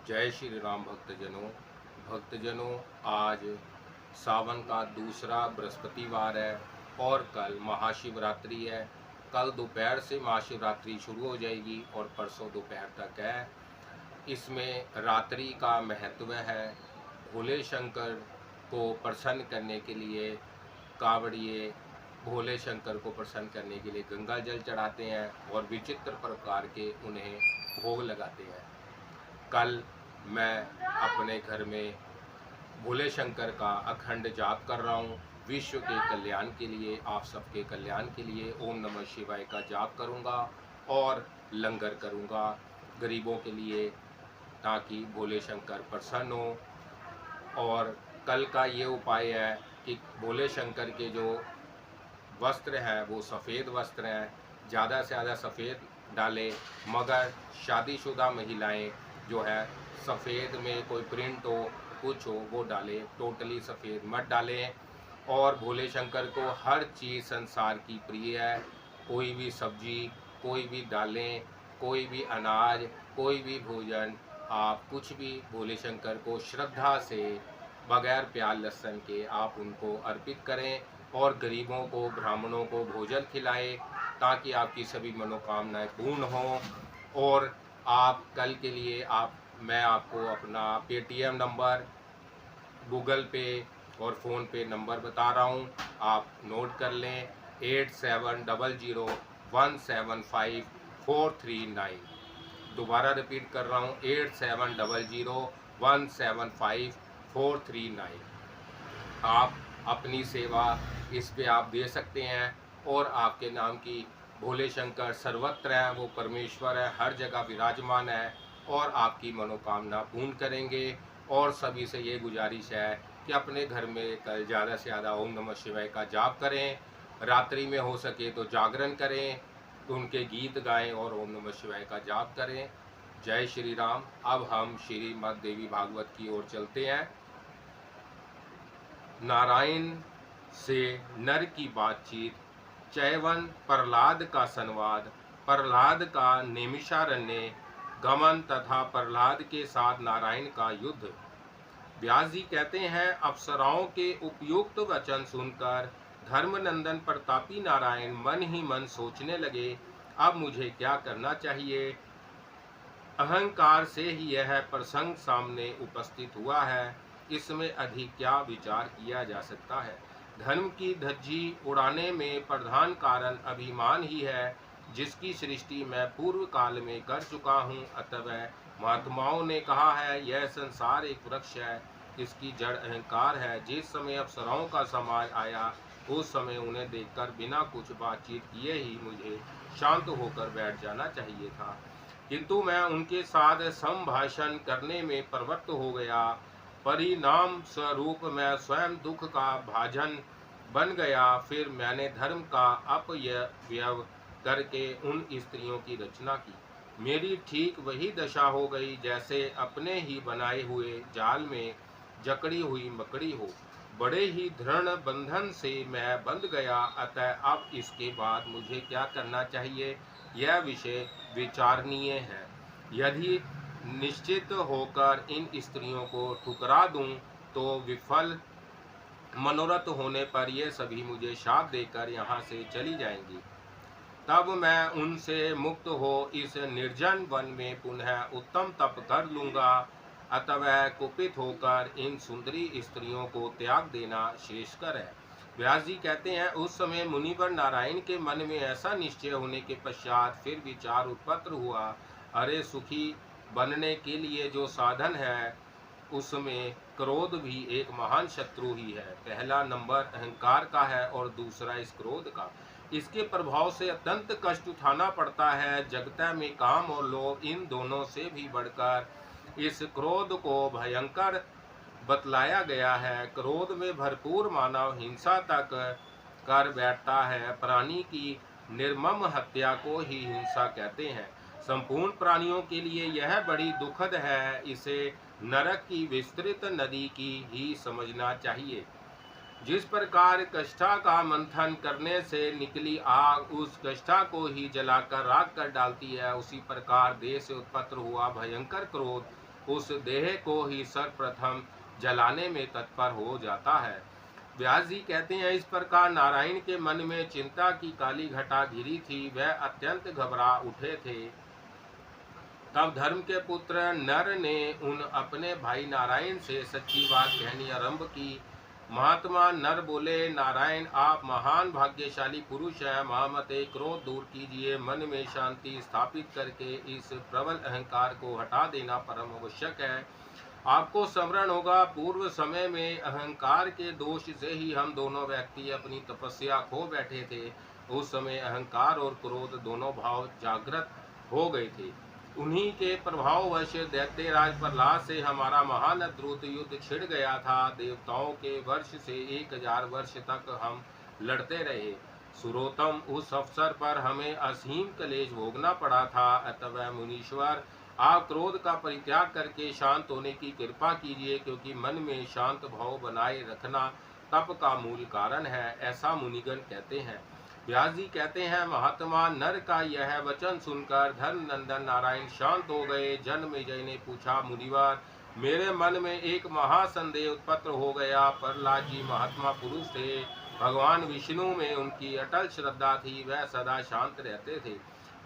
जय श्री राम भक्तजनों, आज सावन का दूसरा बृहस्पतिवार है और कल महाशिवरात्रि है। कल दोपहर से महाशिवरात्रि शुरू हो जाएगी और परसों दोपहर तक है। इसमें रात्रि का महत्व है। भोले शंकर को प्रसन्न करने के लिए कावड़िए भोले शंकर को प्रसन्न करने के लिए गंगा जल चढ़ाते हैं और विचित्र प्रकार के उन्हें भोग लगाते हैं। कल मैं अपने घर में भोले शंकर का अखंड जाप कर रहा हूँ। विश्व के कल्याण के लिए, आप सबके कल्याण के लिए ओम नमः शिवाय का जाप करूँगा और लंगर करूँगा गरीबों के लिए, ताकि भोले शंकर प्रसन्न हो। और कल का ये उपाय है कि भोले शंकर के जो वस्त्र हैं वो सफ़ेद वस्त्र हैं, ज़्यादा से ज़्यादा सफ़ेद डालें, मगर शादीशुदा महिलाएं जो है सफ़ेद में कोई प्रिंट हो, कुछ हो, वो डालें, टोटली सफ़ेद मत डालें। और भोले शंकर को हर चीज़ संसार की प्रिय है। कोई भी सब्जी, कोई भी दालें, कोई भी अनाज, कोई भी भोजन, आप कुछ भी भोले शंकर को श्रद्धा से बगैर प्याज लहसुन के आप उनको अर्पित करें और गरीबों को, ब्राह्मणों को भोजन खिलाएं, ताकि आपकी सभी मनोकामनाएं पूर्ण हों। और आप कल के लिए मैं आपको अपना पेटीएम नंबर, गूगल पे और फ़ोन पे नंबर बता रहा हूँ, आप नोट कर लें। 8700175439। दोबारा रिपीट कर रहा हूँ, 8700175439। आप अपनी सेवा इस पे आप दे सकते हैं और आपके नाम की भोले शंकर सर्वत्र हैं, वो परमेश्वर है, हर जगह विराजमान है और आपकी मनोकामना पूर्ण करेंगे। और सभी से ये गुजारिश है कि अपने घर में कल ज़्यादा से ज़्यादा ओम नमः शिवाय का जाप करें, रात्रि में हो सके तो जागरण करें, तो उनके गीत गाएं और ओम नमः शिवाय का जाप करें। जय श्री राम। अब हम श्रीमद् देवी भागवत की ओर चलते हैं। नारायण से नर की बातचीत, चैवन प्रहलाद का संवाद, प्रहलाद का नैमिषारण्य गमन तथा प्रहलाद के साथ नारायण का युद्ध। व्यास जी कहते हैं, अप्सराओं के उपयुक्त वचन सुनकर धर्मनंदन प्रतापी नारायण मन ही मन सोचने लगे, अब मुझे क्या करना चाहिए। अहंकार से ही यह प्रसंग सामने उपस्थित हुआ है, इसमें अधिक क्या विचार किया जा सकता है। धर्म की धज्जी उड़ाने में प्रधान कारण अभिमान ही है, जिसकी सृष्टि मैं पूर्व काल में कर चुका हूँ। अतः महात्माओं ने कहा है, यह संसार एक वृक्ष है, इसकी जड़ अहंकार है। जिस समय अप्सराओं का समाज आया, उस समय उन्हें देखकर बिना कुछ बातचीत किए ही मुझे शांत होकर बैठ जाना चाहिए था, किंतु मैं उनके साथ संभाषण करने में प्रवृत्त हो गया। परिणाम स्वरूप मैं स्वयं दुख का भाजन बन गया। फिर मैंने धर्म का अपव्यय करके उन स्त्रियों की रचना की। मेरी ठीक वही दशा हो गई जैसे अपने ही बनाए हुए जाल में जकड़ी हुई मकड़ी हो। बड़े ही दृढ़ बंधन से मैं बंध गया। अतः अब इसके बाद मुझे क्या करना चाहिए, यह विषय विचारणीय है। यदि निश्चित होकर इन स्त्रियों को ठुकरा दूं, तो विफल मनोरथ होने पर ये सभी मुझे शाप देकर यहाँ से चली जाएंगी। तब मैं उनसे मुक्त हो इस निर्जन वन में पुनः उत्तम तप कर लूँगा। अतः कुपित होकर इन सुंदरी स्त्रियों को त्याग देना श्रेष्ठकर है। व्यास जी कहते हैं, उस समय मुनिवर नारायण के मन में ऐसा निश्चय होने के पश्चात फिर विचार उत्पन्न हुआ, अरे सुखी बनने के लिए जो साधन है, उसमें क्रोध भी एक महान शत्रु ही है। पहला नंबर अहंकार का है और दूसरा इस क्रोध का। इसके प्रभाव से अत्यंत कष्ट उठाना पड़ता है। जगत में काम और लोभ, इन दोनों से भी बढ़कर इस क्रोध को भयंकर बतलाया गया है। क्रोध में भरपूर मानव हिंसा तक कर बैठता है। प्राणी की निर्मम हत्या को ही हिंसा कहते हैं। संपूर्ण प्राणियों के लिए यह बड़ी दुखद है। इसे नरक की विस्तृत नदी की ही समझना चाहिए। जिस प्रकार कष्टा का मंथन करने से निकली आग उस कष्टा को ही जलाकर राख कर डालती है, उसी प्रकार देह से उत्पन्न हुआ भयंकर क्रोध उस देह को ही सर्वप्रथम जलाने में तत्पर हो जाता है। व्यास जी कहते हैं, इस प्रकार नारायण के मन में चिंता की काली घटा घिरी थी। वह अत्यंत घबरा उठे थे। तब धर्म के पुत्र नर ने उन अपने भाई नारायण से सच्ची बात कहनी आरंभ की। महात्मा नर बोले, नारायण आप महान भाग्यशाली पुरुष हैं। महामते क्रोध दूर कीजिए, मन में शांति स्थापित करके इस प्रबल अहंकार को हटा देना परम आवश्यक है। आपको स्मरण होगा, पूर्व समय में अहंकार के दोष से ही हम दोनों व्यक्ति अपनी तपस्या खो बैठे थे। उस समय अहंकार और क्रोध दोनों भाव जागृत हो गए थे। उन्हीं के प्रभाववश दैत्यराज प्रहलाद से हमारा महान अद्भुत युद्ध छिड़ गया था। देवताओं के वर्ष से 1000 वर्ष तक हम लड़ते रहे। सुरोत्तम, उस अवसर पर हमें असीम क्लेश भोगना पड़ा था। अतः मुनीश्वर, आप क्रोध का परित्याग करके शांत होने की कृपा कीजिए, क्योंकि मन में शांत भाव बनाए रखना तप का मूल कारण है, ऐसा मुनिगण कहते हैं। व्यास जी कहते हैं, महात्मा नर का यह वचन सुनकर धर्म नंदन नारायण शांत हो गए। जन्मेजय ने पूछा, मुनिवर, मेरे मन में एक महासंदेह उत्पन्न हो गया। प्रहलाद जी महात्मा पुरुष थे। भगवान विष्णु में उनकी अटल श्रद्धा थी। वह सदा शांत रहते थे।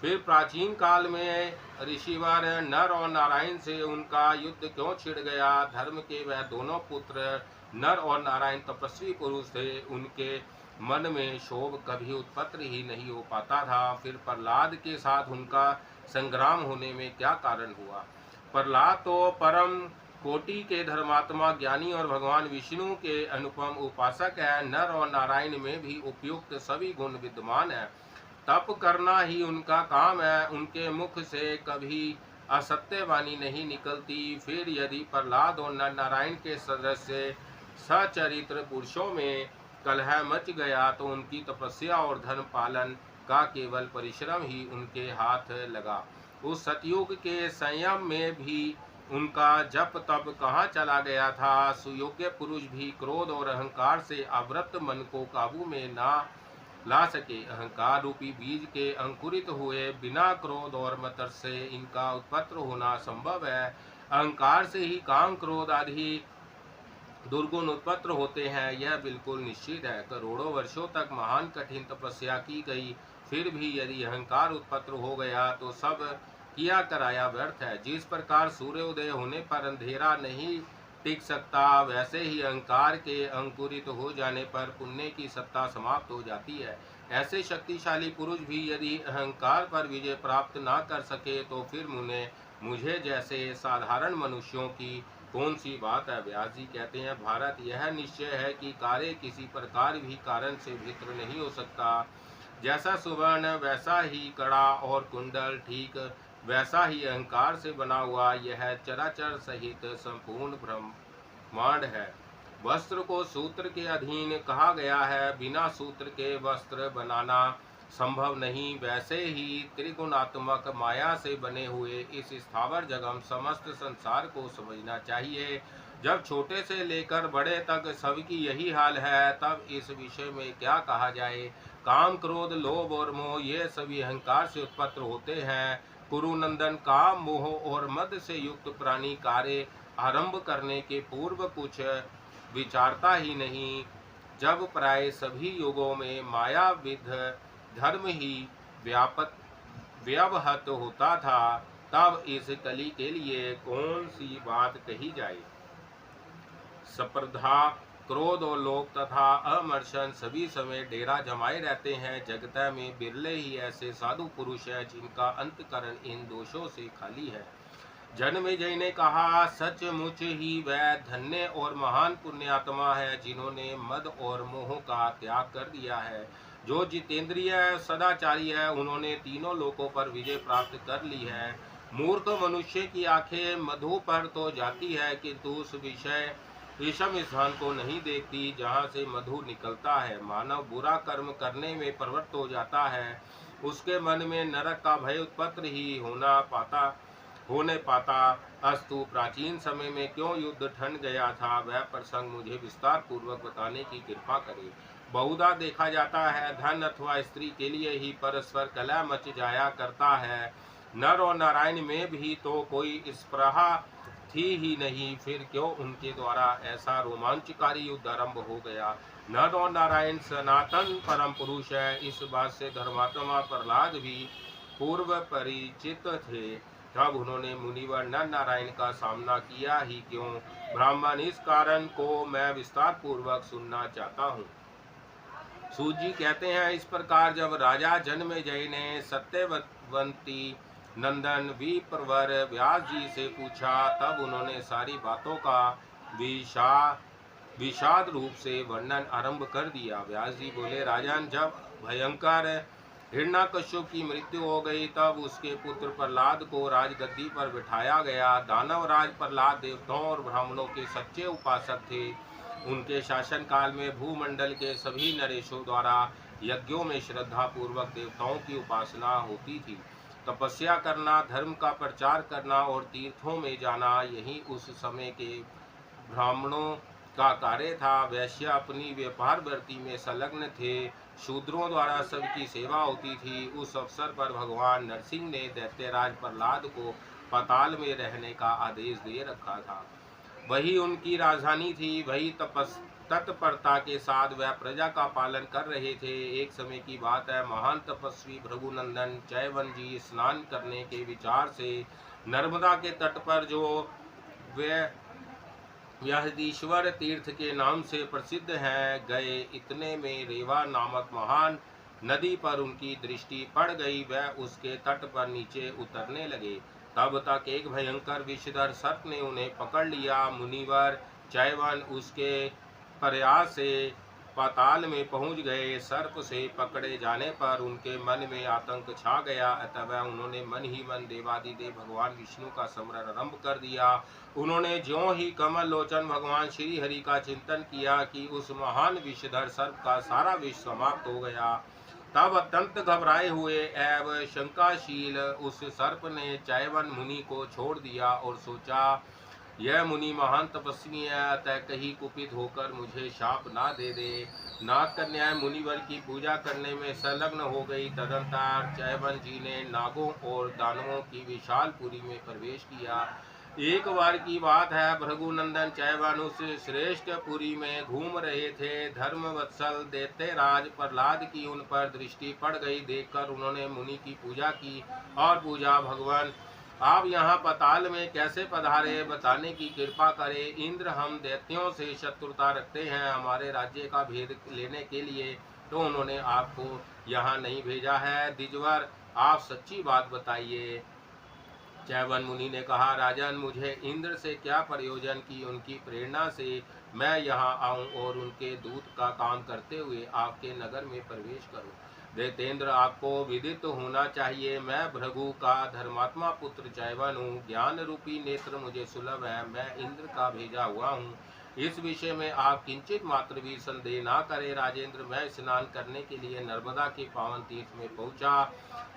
फिर प्राचीन काल में ऋषिवर नर और नारायण से उनका युद्ध क्यों छिड़ गया? धर्म के वह दोनों पुत्र नर और नारायण तपस्वी पुरुष थे। उनके मन में शोभ कभी उत्पन्न ही नहीं हो पाता था। फिर प्रहलाद के साथ उनका संग्राम होने में क्या कारण हुआ? प्रहलाद तो परम कोटि के धर्मात्मा, ज्ञानी और भगवान विष्णु के अनुपम उपासक है। नर और नारायण में भी उपयुक्त सभी गुण विद्यमान है। तप करना ही उनका काम है। उनके मुख से कभी असत्य वाणी नहीं निकलती। फिर यदि प्रहलाद और नर नारायण के सदस्य सचरित्र पुरुषों में कलह मच गया तो उनकी तपस्या और धर्म पालन का केवल परिश्रम ही उनके हाथ लगा। उस सतयुग के संयम में भी उनका जप तप कहाँ चला गया था? सुयोग्य पुरुष भी क्रोध और अहंकार से आवृत मन को काबू में ना ला सके। अहंकार रूपी बीज के अंकुरित हुए बिना क्रोध और मतर से इनका उत्पन्न होना संभव है। अहंकार से ही काम क्रोध आदि दुर्गुण उत्पन्न होते हैं, यह बिल्कुल निश्चित है। करोड़ों वर्षों तक महान कठिन तपस्या की गई, फिर भी यदि अहंकार उत्पन्न हो गया तो सब किया कराया व्यर्थ है। जिस प्रकार सूर्योदय होने पर अंधेरा नहीं टिक सकता, वैसे ही अहंकार के अंकुरित हो जाने पर पुण्य की सत्ता समाप्त हो जाती है। ऐसे शक्तिशाली पुरुष भी यदि अहंकार पर विजय प्राप्त ना कर सके तो फिर मुझे जैसे साधारण मनुष्यों की कौन सी बात है? व्यास जी कहते हैं, भारत, यह निश्चय है कि कार्य किसी प्रकार भी कारण से भिन्न नहीं हो सकता। जैसा सुवर्ण वैसा ही कड़ा और कुंडल, ठीक वैसा ही अहंकार से बना हुआ यह चराचर सहित संपूर्ण ब्रह्मांड है। वस्त्र को सूत्र के अधीन कहा गया है, बिना सूत्र के वस्त्र बनाना संभव नहीं। वैसे ही त्रिगुणात्मक माया से बने हुए इस स्थावर जगम समस्त संसार को समझना चाहिए। जब छोटे से लेकर बड़े तक सबकी यही हाल है, तब इस विषय में क्या कहा जाए? काम क्रोध लोभ और मोह ये सभी अहंकार से उत्पन्न होते हैं। कुरुनंदन, काम मोह और मद से युक्त प्राणी कार्य आरंभ करने के पूर्व कुछ विचारता ही नहीं। जब प्राय सभी युगों में माया विध धर्म ही व्यवहत होता था, तब इस कली के लिए कौन सी बात कही जाए? स्पर्धा, क्रोध और लोभ तथा अमर्षण सभी समय डेरा जमाए रहते हैं। जगत में बिरले ही ऐसे साधु पुरुष हैं जिनका अंतकरण इन दोषों से खाली है। जन्मेजय ने कहा, सचमुच ही वह धन्य और महान पुण्यात्मा है जिन्होंने मद और मोह का त्याग कर दिया है। जो जितेंद्रिय सदाचारी है, उन्होंने तीनों लोकों पर विजय प्राप्त कर ली है। मूर्ख मनुष्य की आंखें मधु पर तो जाती है, किंतु उस विषम स्थान को नहीं देखती जहाँ से मधु निकलता है। मानव बुरा कर्म करने में प्रवृत्त हो जाता है, उसके मन में नरक का भय उत्पन्न ही होने पाता। अस्तु, प्राचीन समय में क्यों युद्ध ठन गया था, वह प्रसंग मुझे विस्तार पूर्वक बताने की कृपा करें। बहुधा देखा जाता है, धन अथवा स्त्री के लिए ही परस्पर कलह मच जाया करता है। नर और नारायण में भी तो कोई स्पृहा थी ही नहीं, फिर क्यों उनके द्वारा ऐसा रोमांचकारी युद्ध आरंभ हो गया। नर और नारायण सनातन परम पुरुष है, इस बात से धर्मात्मा प्रहलाद भी पूर्व परिचित थे। तब उन्होंने मुनिवर नर नारायण का सामना किया ही क्यों, ब्राह्मण, इस कारण को मैं विस्तार पूर्वक सुनना चाहता हूँ। सूत जी कहते हैं, इस प्रकार जब राजा जन्मेजय ने सत्यवंती नंदन विप्रवर व्यास जी से पूछा, तब उन्होंने सारी बातों का विषाद रूप से वर्णन आरंभ कर दिया। व्यास जी बोले, राजन, जब भयंकर हिरण्यकश्यप की मृत्यु हो गई, तब उसके पुत्र प्रहलाद को राजगद्दी पर बिठाया गया। दानवराज प्रहलाद देवताओं और ब्राह्मणों के सच्चे उपासक थे। उनके शासन काल में भूमंडल के सभी नरेशों द्वारा यज्ञों में श्रद्धा पूर्वक देवताओं की उपासना होती थी। तपस्या करना, धर्म का प्रचार करना और तीर्थों में जाना, यही उस समय के ब्राह्मणों का कार्य था। वैश्य अपनी व्यापार वृत्ति में संलग्न थे। शूद्रों द्वारा सबकी सेवा होती थी। उस अवसर पर भगवान नरसिंह ने दैत्यराज प्रहलाद को पाताल में रहने का आदेश दे रखा था। वही उनकी राजधानी थी। वही तत्परता के साथ वह प्रजा का पालन कर रहे थे। एक समय की बात है, महान तपस्वी भृगुनंदन चैवन जी स्नान करने के विचार से नर्मदा के तट पर, जो वे यहदीश्वर तीर्थ के नाम से प्रसिद्ध हैं, गए। इतने में रेवा नामक महान नदी पर उनकी दृष्टि पड़ गई। वह उसके तट पर नीचे उतरने लगे। तब तक एक भयंकर विषधर सर्प ने उन्हें पकड़ लिया। मुनिवर चैवन उसके प्रयास से पाताल में पहुंच गए। सर्प से पकड़े जाने पर उनके मन में आतंक छा गया। अतः उन्होंने मन ही मन देवादिदेव भगवान विष्णु का स्मरण आरंभ कर दिया। उन्होंने ज्यों ही कमल लोचन भगवान श्री हरि का चिंतन किया कि उस महान विषधर सर्प का सारा विष समाप्त हो गया। तब अत्यंत घबराए हुए एवं शंकाशील उस सर्प ने चैवन मुनि को छोड़ दिया और सोचा, यह मुनि महान तपस्वी है, अतः कहीं कुपित होकर मुझे शाप ना दे दे। नाग कन्या मुनिवर की पूजा करने में संलग्न हो गई। तदंतर चैवन जी ने नागों और दानवों की विशालपुरी में प्रवेश किया। एक बार की बात है, भृगुनंदन चैवन उस श्रेष्ठ पुरी में घूम रहे थे। धर्मवत्सल दैत्यराज प्रहलाद की उन पर दृष्टि पड़ गई। देखकर उन्होंने मुनि की पूजा की और पूछा, भगवान, आप यहाँ पाताल में कैसे पधारे, बताने की कृपा करें। इंद्र, हम दैत्यों से शत्रुता रखते हैं, हमारे राज्य का भेद लेने के लिए तो उन्होंने आपको यहाँ नहीं भेजा है। द्विजवर, आप सच्ची बात बताइए। चैवन मुनि ने कहा, राजन, मुझे इंद्र से क्या प्रयोजन कि उनकी प्रेरणा से मैं यहाँ आऊँ और उनके दूत का काम करते हुए आपके नगर में प्रवेश करूँ। दैतेंद्र, आपको विदित होना चाहिए, मैं भृगु का धर्मात्मा पुत्र चैवन हूँ। ज्ञान रूपी नेत्र मुझे सुलभ है। मैं इंद्र का भेजा हुआ हूँ। इस विषय में आप किंचित मात्र भी संदेह ना करें। राजेंद्र, मैं स्नान करने के लिए नर्मदा के पावन तीर्थ में पहुंचा।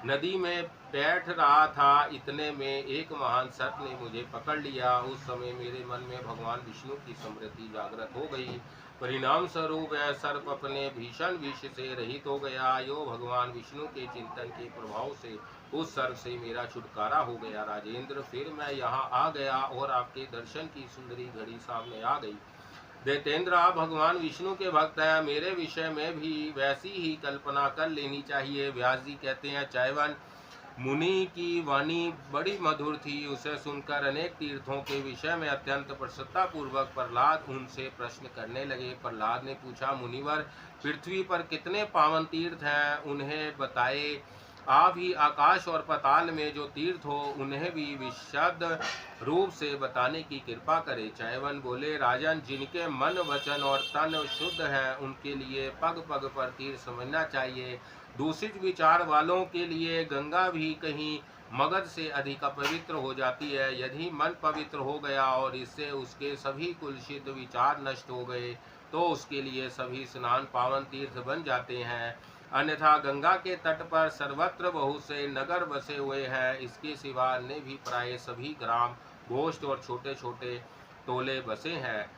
नदी में बैठ रहा था। इतने में एक महान सर्प ने मुझे पकड़ लिया। उस समय मेरे मन में भगवान विष्णु की स्मृति जागृत हो गई। परिणाम स्वरूप वह सर्प अपने भीषण विष से रहित हो गया। यो भगवान विष्णु के चिंतन के प्रभाव से उस सर्प से मेरा छुटकारा हो गया। राजेंद्र, फिर मैं यहाँ आ गया और आपके दर्शन की सुंदरी घड़ी सामने आ गई। दैतेंद्र, आप भगवान विष्णु के भक्त हैं, मेरे विषय में भी वैसी ही कल्पना कर लेनी चाहिए। व्यास जी कहते हैं, चैवन मुनि की वाणी बड़ी मधुर थी। उसे सुनकर अनेक तीर्थों के विषय में अत्यंत प्रसन्नता पूर्वक प्रहलाद उनसे प्रश्न करने लगे। प्रहलाद ने पूछा, मुनिवर, पृथ्वी पर कितने पावन तीर्थ हैं, उन्हें बताए। आप ही आकाश और पाताल में जो तीर्थ हो, उन्हें भी विशद रूप से बताने की कृपा करें। चैवन बोले, राजन, जिनके मन, वचन और तन शुद्ध हैं, उनके लिए पग पग पर तीर्थ समझना चाहिए। दूषित विचार वालों के लिए गंगा भी कहीं मगध से अधिक पवित्र हो जाती है। यदि मन पवित्र हो गया और इससे उसके सभी कुलसित विचार नष्ट हो गए, तो उसके लिए सभी स्नान पावन तीर्थ बन जाते हैं। अन्यथा गंगा के तट पर सर्वत्र बहुत से नगर बसे हुए हैं। इसके सिवा अन्य भी प्राय सभी ग्राम, गोष्ठ और छोटे छोटे टोले बसे हैं।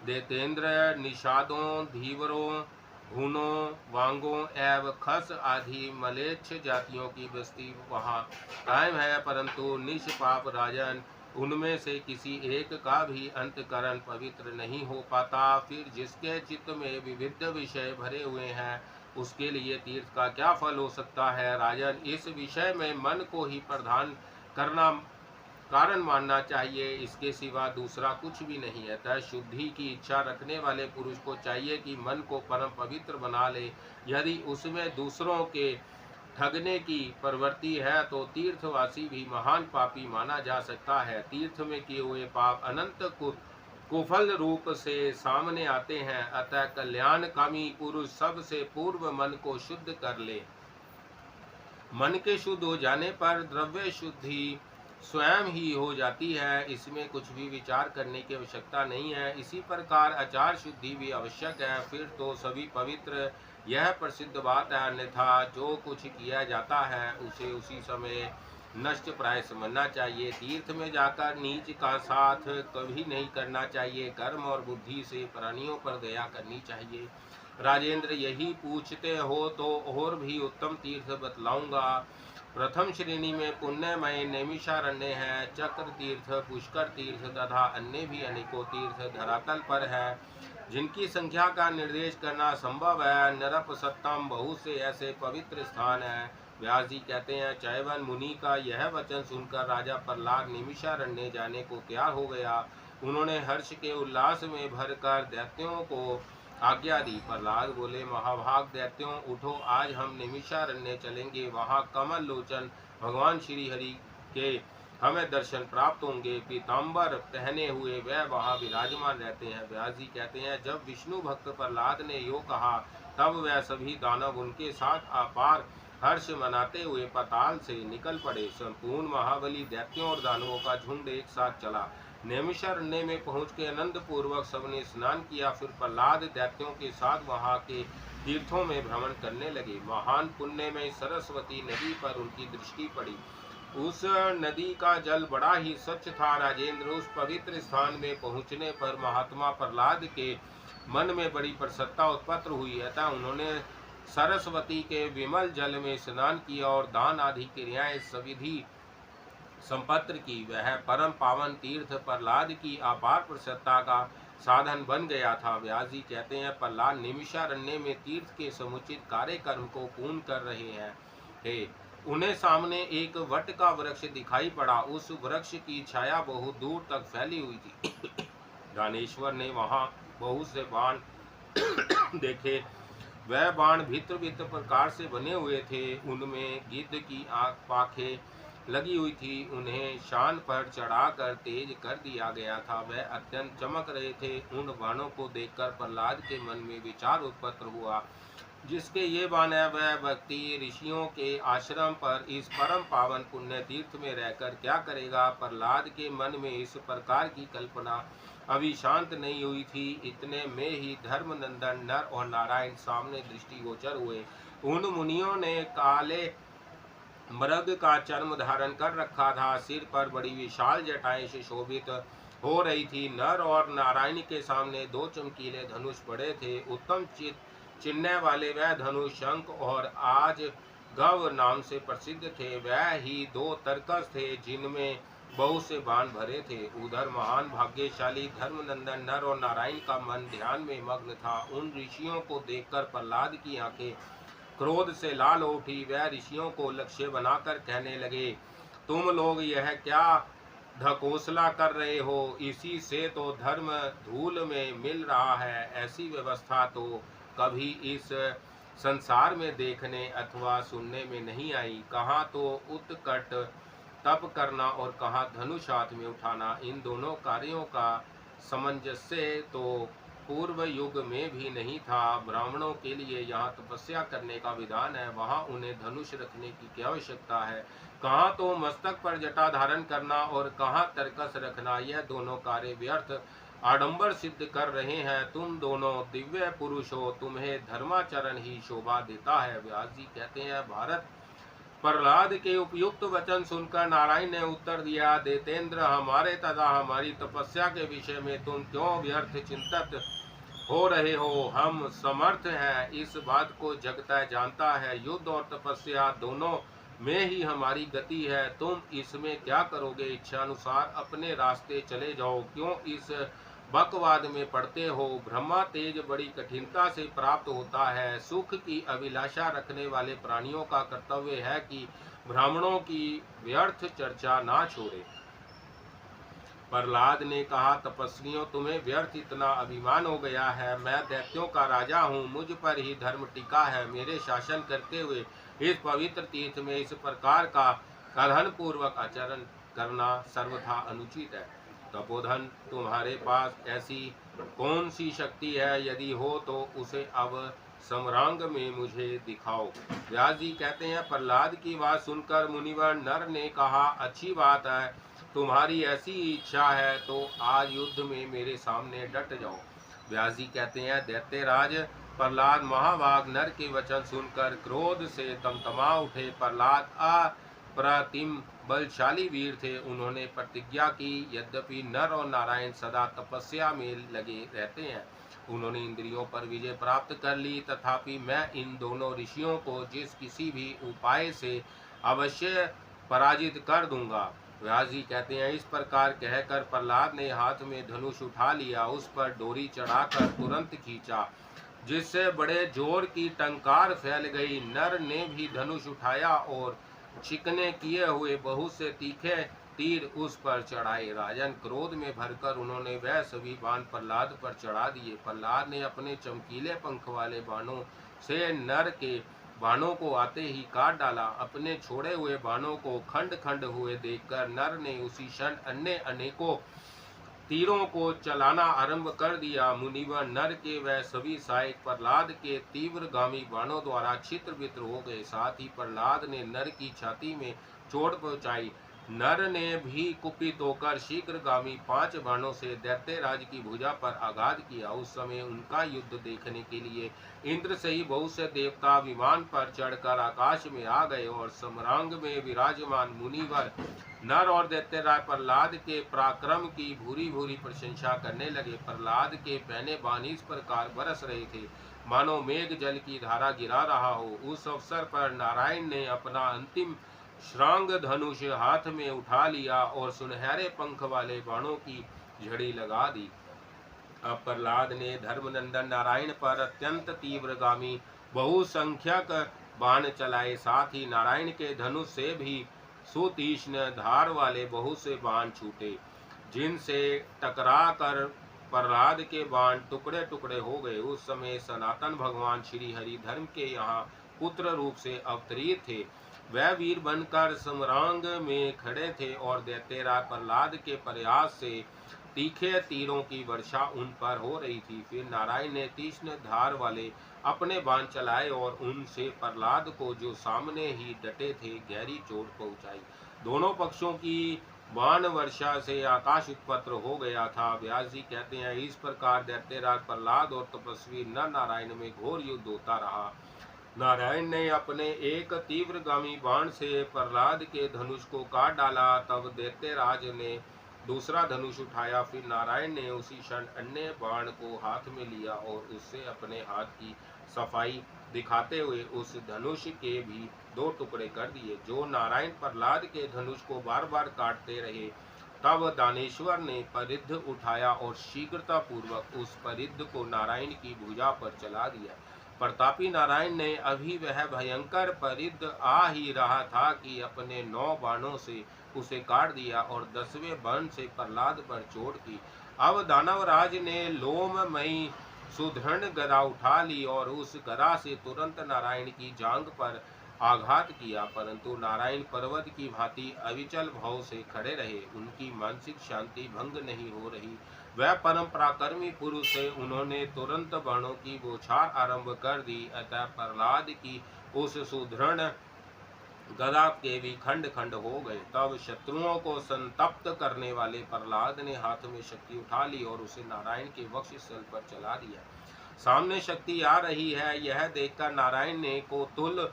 दैतेंद्र, निषादों, धीवरों, हूनों, वांगों एवं खस आदि मलेच्छ जातियों की बस्ती वहाँ कायम है, परंतु निष्पाप राजन, उनमें से किसी एक का भी अंतकरण पवित्र नहीं हो पाता। फिर जिसके चित्त में विविध विषय भरे हुए हैं, उसके लिए तीर्थ का क्या फल हो सकता है। राजन, इस विषय में मन को ही प्रधान करना कारण मानना चाहिए, इसके सिवा दूसरा कुछ भी नहीं है। अतः शुद्धि की इच्छा रखने वाले पुरुष को चाहिए कि मन को परम पवित्र बना ले। यदि उसमें दूसरों के ठगने की प्रवृत्ति है तो तीर्थवासी भी महान पापी माना जा सकता है। तीर्थ में किए हुए पाप अनंत कुफल रूप से सामने आते हैं। अतः कल्याणकामी पुरुष सबसे पूर्व मन को शुद्ध कर ले। मन के शुद्ध हो जाने पर द्रव्य शुद्धि स्वयं ही हो जाती है, इसमें कुछ भी विचार करने की आवश्यकता नहीं है। इसी प्रकार आचार शुद्धि भी आवश्यक है, फिर तो सभी पवित्र। यह प्रसिद्ध बात है, अन्यथा जो कुछ किया जाता है उसे उसी समय नष्ट प्राय समझना चाहिए। तीर्थ में जाकर नीच का साथ कभी नहीं करना चाहिए। कर्म और बुद्धि से प्राणियों पर दया करनी चाहिए। राजेंद्र, यही पूछते हो तो और भी उत्तम तीर्थ बतलाऊंगा। प्रथम श्रेणी में पुण्यमय नैमिषारण्य है, चक्र तीर्थ, पुष्कर तीर्थ तथा अन्य भी अनेकों तीर्थ धरातल पर है, जिनकी संख्या का निर्देश करना संभव है। नरपसत्तम बहुत से ऐसे पवित्र स्थान है। व्यास जी कहते हैं, चैवन मुनि का यह वचन सुनकर राजा प्रहलाद नैमिषारण्य जाने को तैयार हो गया। उन्होंने हर्ष के उल्लास में भरकर दैत्यों को आज्ञा दी। प्रहलाद बोले, महाभाग दैत्यों, उठो, आज हम नैमिषारण्य चलेंगे। वहाँ कमल लोचन भगवान श्री हरि के हमें दर्शन प्राप्त होंगे। पीताम्बर पहने हुए वह वहाँ विराजमान रहते हैं। व्यास जी कहते हैं, जब विष्णु भक्त प्रहलाद ने यो कहा, तब वह सभी दानव उनके साथ अपार हर्ष मनाते हुए पाताल से निकल पड़े। संपूर्ण महाबली दैत्यों और दानवों का झुंड एक साथ चला। नैमिषारण्य में पहुंच के आनंद पूर्वक सबने स्नान किया। फिर प्रहलाद दैत्यों के साथ वहां के तीर्थों में भ्रमण करने लगे। महान पुण्य में सरस्वती नदी पर उनकी दृष्टि पड़ी। उस नदी का जल बड़ा ही स्वच्छ था। राजेंद्र, उस पवित्र स्थान में पहुंचने पर महात्मा प्रहलाद के मन में बड़ी प्रसन्नता उत्पन्न हुई। अतः उन्होंने सरस्वती के विमल जल में स्नान किया और दान आदि क्रियाएं सविधि संपत्र की। वह परम पावन तीर्थ प्रहलाद की अपार प्रसन्नता का साधन बन गया था। व्यास जी कहते हैं, प्रहलाद नैमिषारण्य में तीर्थ के समुचित कार्यक्रम को पूर्ण कर रहे हैं। उन्हें सामने एक वट का वृक्ष दिखाई पड़ा। उस वृक्ष की छाया बहुत दूर तक फैली हुई थी। ज्ञानेश्वर ने वहां बहुत से बाण देखे। वह बाण भित्र भित्र प्रकार से बने हुए थे। उनमें गिद्ध की पाखें लगी हुई थी। उन्हें शान पर चढ़ाकर तेज कर दिया गया था। वह अत्यंत चमक रहे थे। उन बाणों को देखकर प्रहलाद के मन में विचार उत्पन्न हुआ, जिसके ये बाण है वह व्यक्ति ऋषियों के आश्रम पर इस परम पावन पुण्य तीर्थ में रहकर क्या करेगा। प्रहलाद के मन में इस प्रकार की कल्पना अभी शांत नहीं हुई थी। इतने में ही धर्मनंदन नर और नारायण सामने दृष्टिगोचर हुए। उन मुनियों ने काले मृग का चर्म धारण कर रखा था। सिर पर बड़ी विशाल जटाएं से शोभित हो रही थी। नर और नारायण के सामने दो चमकीले धनुष पड़े थे। उत्तम चिन्ह वाले वह धनुष शंख और आज गव नाम से प्रसिद्ध थे। वह ही दो तरकस थे जिनमें बहुत से बाण भरे थे। उधर महान भाग्यशाली धर्मनंदन नर और नारायण का मन ध्यान में मग्न था। उन ऋषियों को देखकर प्रहलाद की आंखें क्रोध से लाल हो उठी। वह ऋषियों को लक्ष्य बनाकर कहने लगे, तुम लोग यह क्या ढकोसला कर रहे हो। इसी से तो धर्म धूल में मिल रहा है। ऐसी व्यवस्था तो कभी इस संसार में देखने अथवा सुनने में नहीं आई। कहाँ तो उत्कट तप करना और कहाँ धनुष हाथ में उठाना। इन दोनों कार्यों का सामंजस्य तो पूर्व युग में भी नहीं था। ब्राह्मणों के लिए यहाँ तपस्या करने का विधान है, वहाँ उन्हें धनुष रखने की क्या आवश्यकता है। कहाँ तो मस्तक पर जटा धारण करना और कहाँ तरकस रखना। यह दोनों कार्य व्यर्थ आडंबर सिद्ध कर रहे हैं। तुम दोनों दिव्य पुरुष हो, तुम्हें धर्माचरण ही शोभा देता है। व्यास जी कहते हैं, भारत प्रहलाद के उपयुक्त वचन सुनकर नारायण ने उत्तर दिया, देतेंद्र, हमारे तथा हमारी तपस्या के विषय में तुम क्यों व्यर्थ चिंतित हो रहे हो। हम समर्थ हैं, इस बात को जगत जानता है। युद्ध और तपस्या दोनों में ही हमारी गति है। तुम इसमें क्या करोगे? इच्छानुसार अपने रास्ते चले जाओ, क्यों इस बकवाद में पड़ते हो? ब्रह्मा तेज बड़ी कठिनता से प्राप्त होता है। सुख की अभिलाषा रखने वाले प्राणियों का कर्तव्य है कि ब्राह्मणों की व्यर्थ चर्चा ना छोड़े। प्रहलाद ने कहा, तपस्वियों, तुम्हें व्यर्थ इतना अभिमान हो गया है। मैं दैत्यों का राजा हूँ, मुझ पर ही धर्म टिका है। मेरे शासन करते हुए इस पवित्र तीर्थ में इस प्रकार का कलहन पूर्वक आचरण करना सर्वथा अनुचित है। तपोधन, तुम्हारे पास ऐसी कौन सी शक्ति है? यदि हो तो उसे अब समरांग में मुझे दिखाओ। व्यास जी कहते हैं, प्रहलाद की बात सुनकर मुनिवर नर ने कहा, अच्छी बात है, तुम्हारी ऐसी इच्छा है तो आज युद्ध में मेरे सामने डट जाओ। व्यास जी कहते हैं, दैत्यराज प्रहलाद महाभाग नर के वचन सुनकर क्रोध से तमतमा उठे। प्रहलाद अप्रतिम बलशाली वीर थे। उन्होंने प्रतिज्ञा की, यद्यपि नर और नारायण सदा तपस्या में लगे रहते हैं, उन्होंने इंद्रियों पर विजय प्राप्त कर ली, तथापि मैं इन दोनों ऋषियों को जिस किसी भी उपाय से अवश्य पराजित कर दूंगा। व्यास जी कहते हैं, इस प्रकार कहकर प्रहलाद ने हाथ में धनुष उठा लिया, उस पर डोरी चढ़ाकर तुरंत खींचा, जिससे बड़े जोर की टंकार फैल गई। नर ने भी धनुष उठाया और चिकने किए हुए बहुत से तीखे तीर उस पर चढ़ाए। राजन, क्रोध में भरकर उन्होंने वह सभी बाण प्रहलाद पर चढ़ा दिए। प्रहलाद ने अपने चमकीले पंख वाले बाणों से नर के बाणों को आते ही काट डाला। अपने छोड़े हुए बाणों को खंड खंड हुए देखकर नर ने उसी क्षण अन्य अनेकों तीरों को चलाना आरंभ कर दिया। मुनिवर नर के वह सभी सहायक प्रहलाद के तीव्रगामी बाणों द्वारा छित्र वित्र हो गए। साथ ही प्रहलाद ने नर की छाती में चोट पहुंचाई। नर ने भी कुपित होकर शीघ्रगामी 5 बाणों से दैत्यराज की भुजा पर आघात किया। उस समय उनका युद्ध देखने के लिए इंद्र से ही बहुत से देवता विमान पर चढ़कर आकाश में आ गए और सम्रांग में विराजमान मुनिवर नर और दैत्यराज प्रहलाद के पराक्रम की भूरी भूरी प्रशंसा करने लगे। प्रहलाद के पहने बाण इस प्रकार बरस रहे थे मानो मेघ जल की धारा गिरा रहा हो। उस अवसर पर नारायण ने अपना अंतिम श्रांग धनुष हाथ में उठा लिया और सुनहरे पंख वाले बाणों की झड़ी लगा दी। अब प्रहलाद ने धर्मनंदन नारायण पर अत्यंत तीव्रगामी बहुसंख्यक बाण चलाए। साथ ही नारायण के धनुष से भी सुतीक्ष्ण धार वाले बहुत से बाण छूटे, जिनसे टकरा कर प्रहलाद के बाण टुकड़े टुकड़े हो गए। उस समय सनातन भगवान श्री हरि धर्म के यहाँ पुत्र रूप से अवतरित थे। वह वीर बनकर सम्रांग में खड़े थे और दैत्यराज प्रहलाद के प्रयास से तीखे तीरों की वर्षा उन पर हो रही थी। फिर नारायण ने तीक्ष्ण धार वाले अपने बाण चलाए और उनसे प्रहलाद को, जो सामने ही डटे थे, गहरी चोट पहुंचाई। दोनों पक्षों की बाण वर्षा से आकाश उत्पन्न हो गया था। व्यास जी कहते हैं, इस प्रकार दैत्यराज प्रहलाद और तपस्वी नर नारायण में घोर युद्ध होता रहा। नारायण ने अपने एक तीव्रगामी बाण से प्रहलाद के धनुष को काट डाला। तब दैत्यराज ने दूसरा धनुष उठाया। फिर नारायण ने उसी क्षण अन्य बाण को हाथ में लिया और उससे अपने हाथ की सफाई दिखाते हुए उस धनुष के भी 2 टुकड़े कर दिए। जो नारायण प्रहलाद के धनुष को बार बार काटते रहे, तब दानेश्वर ने परिद्ध उठाया और शीघ्रता पूर्वक उस परिद्ध को नारायण की भुजा पर चला दिया। प्रतापी नारायण ने अभी वह भयंकर परिद्ध आ ही रहा था कि अपने 9 बाणों से उसे काट दिया और 10वें बाण से प्रहलाद पर चोट की। अब दानवराज ने लोममयी सुदृढ़ गदा उठा ली और उस गदा से तुरंत नारायण की जांघ पर आघात किया, परंतु नारायण पर्वत की भांति अविचल भाव से खड़े रहे। उनकी मानसिक शांति भंग नहीं हो रही। वह परम पराक्रमी पुरुष थे। उन्होंने तुरंत बाणों की बौछार आरंभ कर दी। अतः प्रहलाद की उस सुदृढ़ गदा के भी खंड खंड हो गए। तब शत्रुओं को संतप्त करने वाले प्रहलाद ने हाथ में शक्ति उठा ली और उसे नारायण के वक्षस्थल पर चला दिया। सामने शक्ति आ रही है, यह देखकर नारायण ने कोतुल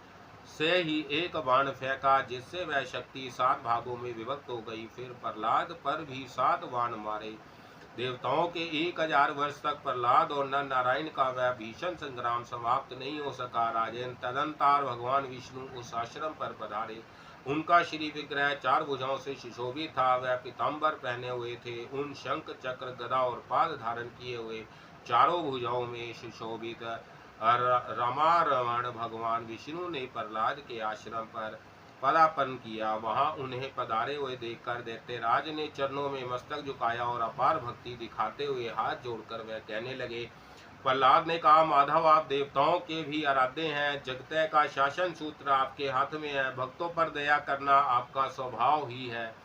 से ही एक बाण फेंका, जिससे वह शक्ति 7 भागों में विभक्त हो गई। फिर प्रहलाद पर भी 7 बाण मारे। देवताओं के 1000 वर्ष तक प्रहलाद और नर नारायण का वह भीषण संग्राम समाप्त नहीं हो सका। राजेन, तदंतर भगवान विष्णु उस आश्रम पर पधारे। उनका श्री विग्रह 4 भुजाओं से सुशोभित था। वह पीताम्बर पहने हुए थे। उन शंख चक्र गदा और पाद धारण किए हुए चारों भुजाओं में सुशोभित रमारमण भगवान विष्णु ने प्रहलाद के आश्रम पर पदार्पण किया। वहां उन्हें पधारे हुए देखकर दैत्यराज ने चरणों में मस्तक झुकाया और अपार भक्ति दिखाते हुए हाथ जोड़कर वह कहने लगे। प्रहलाद ने कहा, माधव, आप देवताओं के भी आराध्य हैं। जगत का शासन सूत्र आपके हाथ में है। भक्तों पर दया करना आपका स्वभाव ही है।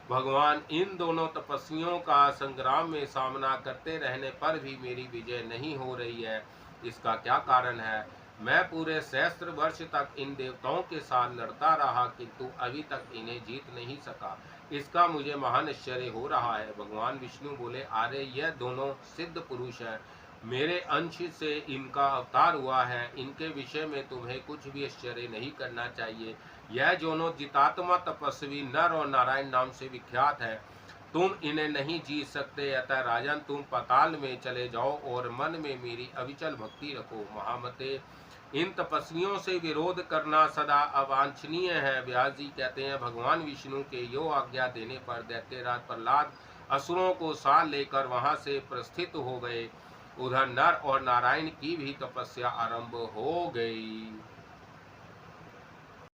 भगवान, इन दोनों तपस्वियों का संग्राम में सामना करते रहने पर भी मेरी विजय नहीं हो रही है। इसका क्या कारण है? मैं पूरे सहस्त्र वर्ष तक इन देवताओं के साथ लड़ता रहा, किंतु अभी तक इन्हें जीत नहीं सका। इसका मुझे महान आश्चर्य हो रहा है। भगवान विष्णु बोले, अरे, यह दोनों सिद्ध पुरुष हैं। मेरे अंश से इनका अवतार हुआ है। इनके विषय में तुम्हें कुछ भी आश्चर्य नहीं करना चाहिए। यह दोनों जितात्मा तपस्वी नर और नारायण नाम से विख्यात है। तुम इन्हें नहीं जीत सकते। अतः राजन, तुम पाताल में चले जाओ और मन में मेरी अविचल भक्ति रखो। महामते, इन तपस्वियों से विरोध करना सदा अवांछनीय है। व्यास जी कहते हैं, भगवान विष्णु के यो आज्ञा देने पर दैत्यराज प्रहलाद असुरों को साथ लेकर वहां से प्रस्थित हो गए। उधर नर और नारायण की भी तपस्या आरंभ हो गई।